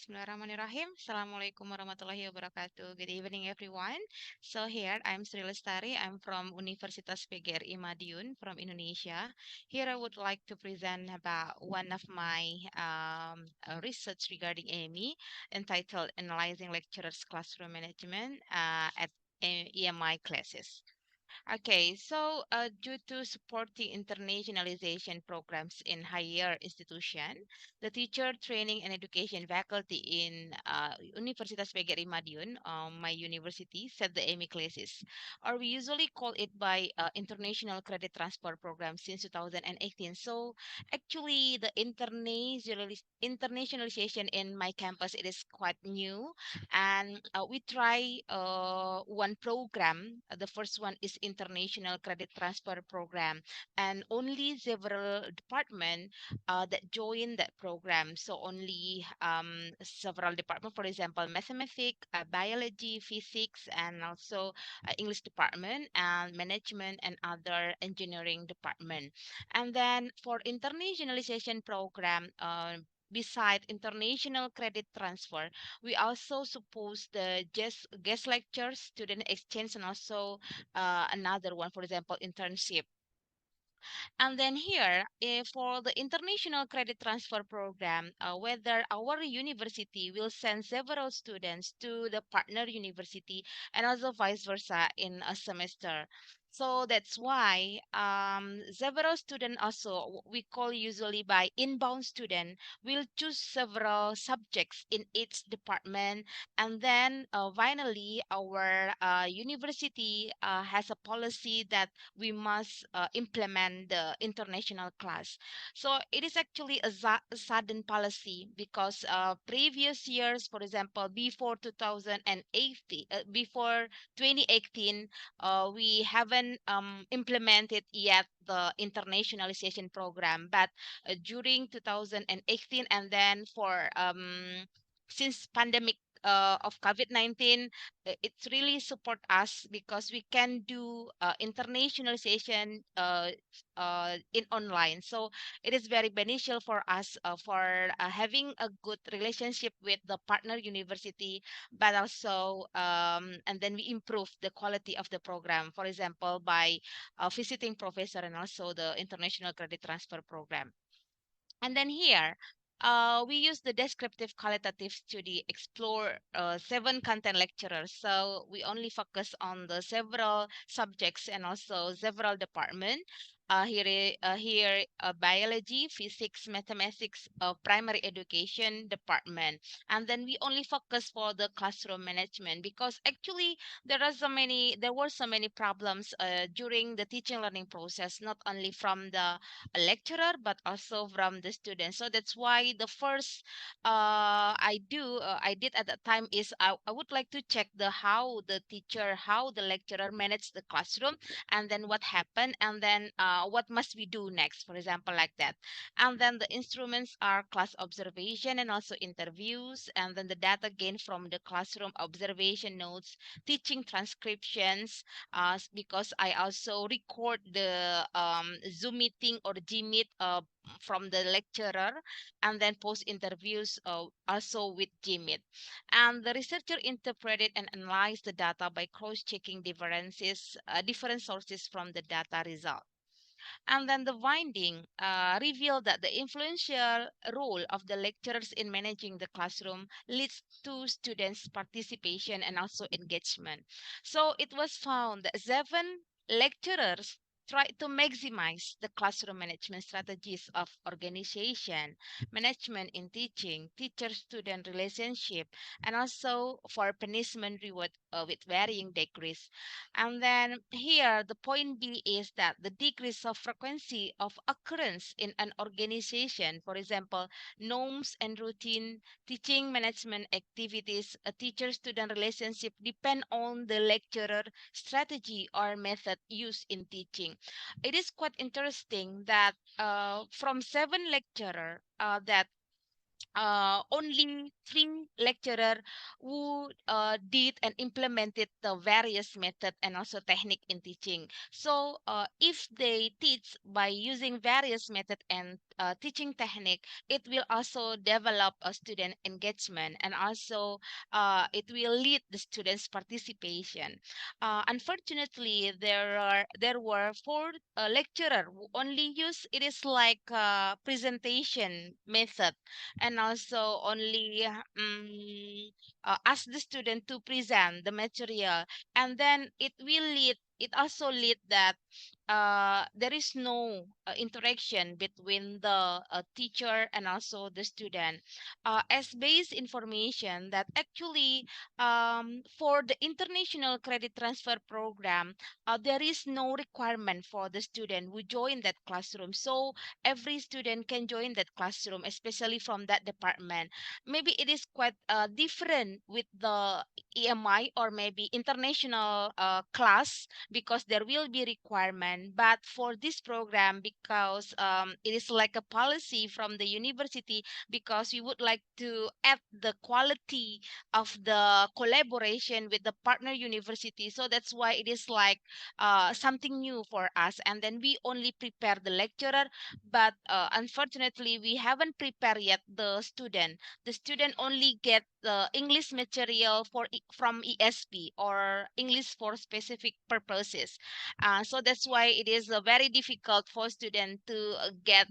Bismillahirrahmanirrahim. Assalamualaikum warahmatullahi wabarakatuh. Good evening, everyone. So here, I'm Sri Lestari. I'm from Universitas PGRI Madiun from Indonesia. Here, I would like to present about one of my research regarding AME entitled Analyzing Lecturers' Classroom Management at EMI classes. Okay, so due to supporting internationalization programs in higher institution, the teacher training and education faculty in Universitas PGRI Madiun, my university, set the AMI classes, or we usually call it by International Credit Transfer Program since 2018. So actually, the internationalization in my campus it is quite new, and we try one program. The first one is International Credit Transfer Program, and only several department that join that program. So only several department, for example, mathematics, biology, physics, and also English department and management and other engineering department. And then for internationalization program, beside international credit transfer, we also suppose the guest lectures, student exchange, and also another one, for example, internship. And then here, for the international credit transfer program, whether our university will send several students to the partner university and also vice versa in a semester. So that's why several students also we call usually by inbound student will choose several subjects in each department, and then finally our university has a policy that we must implement the international class. So it is actually a sudden policy because previous years, for example, before 2018, before 2018, we haven't implemented yet the internationalization program. But during 2018, and then for since pandemic of COVID-19, it's really support us because we can do internationalization in online. So it is very beneficial for us for having a good relationship with the partner university, but also and then we improve the quality of the program. For example, by visiting professor and also the international credit transfer program. And then here, we use the descriptive qualitative study, explore seven content lecturers. So we only focus on the several subjects and also several departments. Here, biology, physics, mathematics, primary education department, and then we only focus for the classroom management because actually there were so many problems during the teaching learning process, not only from the a lecturer but also from the students. So that's why the first I did at that time is I would like to check the how the teacher, how the lecturer managed the classroom, and then what happened, and then what must we do next, for example, like that. And then the instruments are class observation and also interviews, and then the data gained from the classroom observation notes, teaching transcriptions, because I also record the Zoom meeting or Gmeet from the lecturer, and then post interviews also with Gmeet. And the researcher interpreted and analyzed the data by cross-checking different sources from the data result. And then the finding revealed that the influential role of the lecturers in managing the classroom leads to students' participation and also engagement. So it was found that seven lecturers tried to maximize the classroom management strategies of organization, management in teaching, teacher-student relationship, and also for punishment reward with varying degrees. And then here, the point B is that the degrees of frequency of occurrence in an organization, for example, norms and routine, teaching management activities, a teacher-student relationship depend on the lecturer strategy or method used in teaching. It is quite interesting that from seven lecturer that only three lecturer who did and implemented the various method and also technique in teaching. So if they teach by using various method and teaching technique, it will also develop a student engagement, and also it will lead the students participation. Unfortunately, there were four lecturer who only use it is like presentation method, and also only ask the student to present the material, and then it also lead that there is no interaction between the teacher and also the student, as base information that actually for the international credit transfer program, there is no requirement for the student who join that classroom. So every student can join that classroom, especially from that department. Maybe it is quite different with the EMI or maybe international class, because there will be requirement. But for this program, because it is like a policy from the university, because we would like to add the quality of the collaboration with the partner university. So that's why it is like something new for us. And then we only prepare the lecturer, but unfortunately we haven't prepared yet the student. The student only get the English material from ESP or English for specific purposes. So that's why it is very difficult for student to get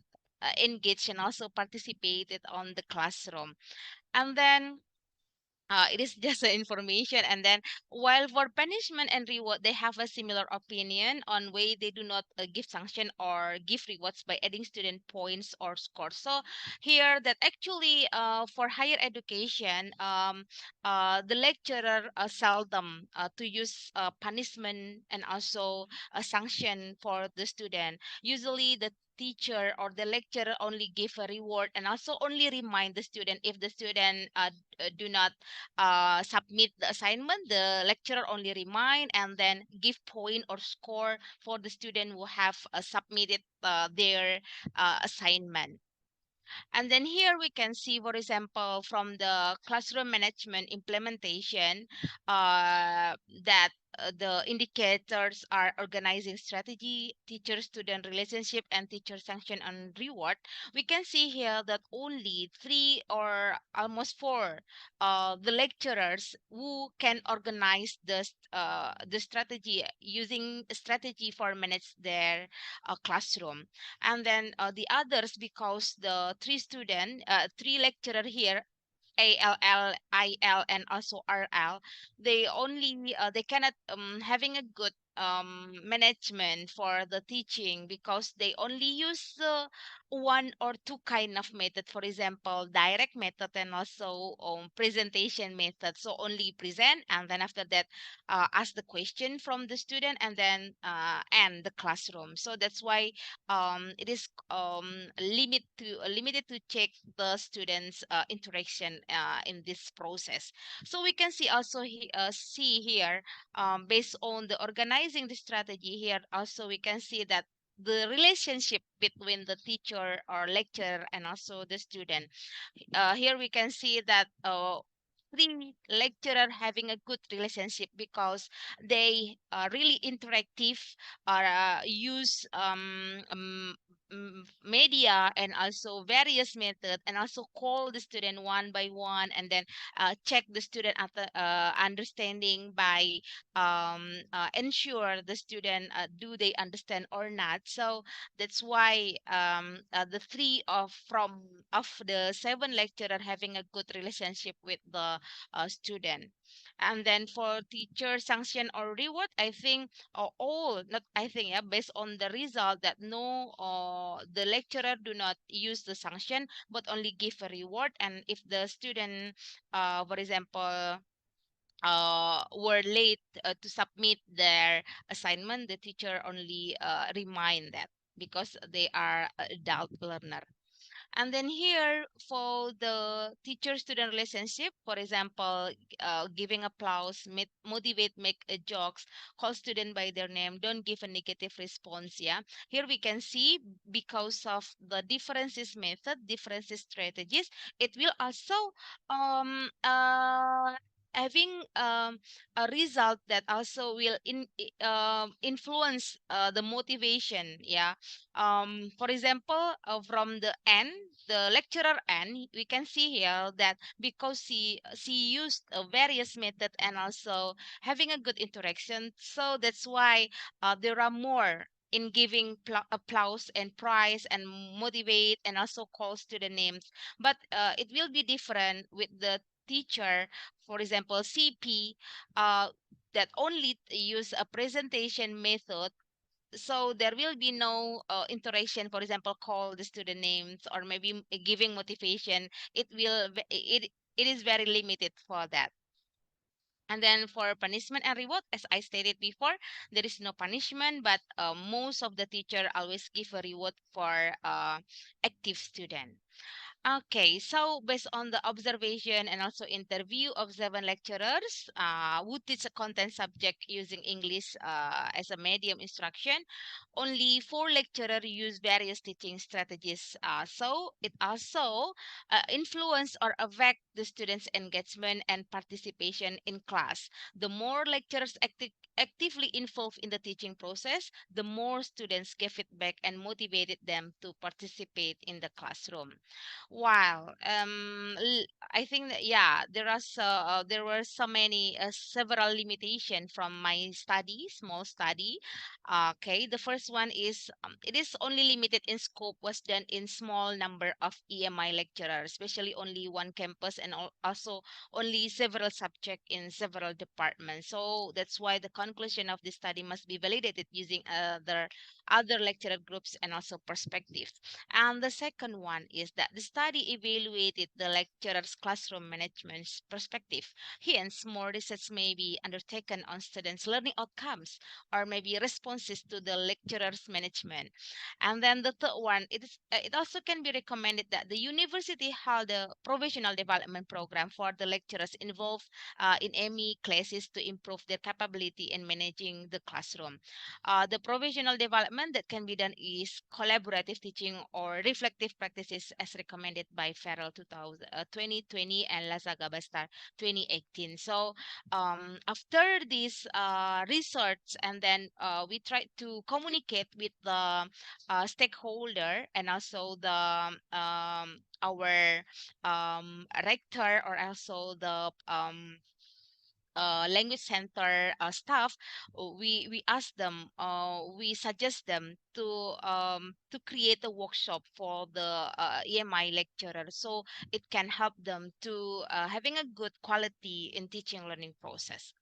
engaged and also participated on the classroom. And then it is just the information. And then while for punishment and reward, they have a similar opinion on way they do not give sanction or give rewards by adding student points or scores. So here that actually for higher education, the lecturer seldom to use punishment and also a sanction for the student. Usually the teacher or the lecturer only give a reward and also only remind the student. If the student do not submit the assignment, the lecturer only remind and then give point or score for the student who have submitted their assignment. And then here we can see, for example, from the classroom management implementation, that the indicators are organizing strategy, teacher-student relationship, and teacher sanction and reward. We can see here that only three or almost four the lecturers who can organize the strategy, using strategy for manage their classroom. And then the others, because the three lecturer here, ALL, IL, and also RL, they cannot having a good management for the teaching, because they only use one or two kind of method. For example, direct method and also presentation method. So only present, and then after that ask the question from the student, and then end the classroom. So that's why it is limited to check the students interaction in this process. So we can see here, based on the organizing the strategy here, also we can see that the relationship between the teacher or lecturer and also the student, here we can see that three lecturer having a good relationship, because they are really interactive, or use media and also various method, and also call the student one by one, and then check the student after understanding by ensure the student do they understand or not. So that's why the three of the seven lecturer having a good relationship with the student. And then for teacher sanction or reward, I think all not I think yeah, based on the result, that no the lecturer do not use the sanction but only give a reward. And if the student for example were late to submit their assignment, the teacher only remind that, because they are adult learner. And then here for the teacher-student relationship, for example, giving applause, motivate, make jokes, call student by their name, don't give a negative response. Yeah, here we can see because of the differences method, differences strategies, it will also um uh having a result that also will influence the motivation. Yeah, for example, from the end, the lecturer end, we can see here that because she used various method and also having a good interaction, so that's why there are more in giving applause and prize and motivate and also call student names. But it will be different with the teacher, for example CP, that only use a presentation method, so there will be no interaction, for example call the student names or maybe giving motivation. It is very limited for that. And then for punishment and reward, as I stated before, there is no punishment, but most of the teacher always give a reward for active student. Okay, so based on the observation and also interview of 7 lecturers who teach a content subject using English as a medium instruction, only 4 lecturers use various teaching strategies. So it also influence or affect the students' engagement and participation in class. The more lecturers actively involved in the teaching process, the more students give feedback and motivated them to participate in the classroom. Wow. I think that yeah, there were so many several limitation from my study, small study. Okay, the first one is it is only limited in scope, was done in small number of EMI lecturers, especially only one campus and also only several subject in several departments. So that's why the conclusion of this study must be validated using other lecturer groups and also perspectives. And the second one is that the study evaluated the lecturer's classroom management perspective. Hence, more research may be undertaken on students' learning outcomes or maybe responses to the lecturer's management. And then the third one, it also can be recommended that the university hold a professional development program for the lecturers involved in any classes to improve their capability in managing the classroom. The provisional development that can be done is collaborative teaching or reflective practices as recommended by Farrell 2020 and Lazaga Bastar 2018. So after this research, and then we try to communicate with the stakeholder and also the our rector or also the language center staff. We ask them, we suggest them to create a workshop for the EMI lecturer, so it can help them to having a good quality in teaching learning process.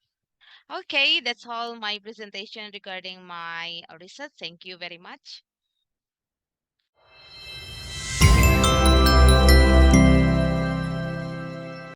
Okay, that's all my presentation regarding my research. Thank you very much.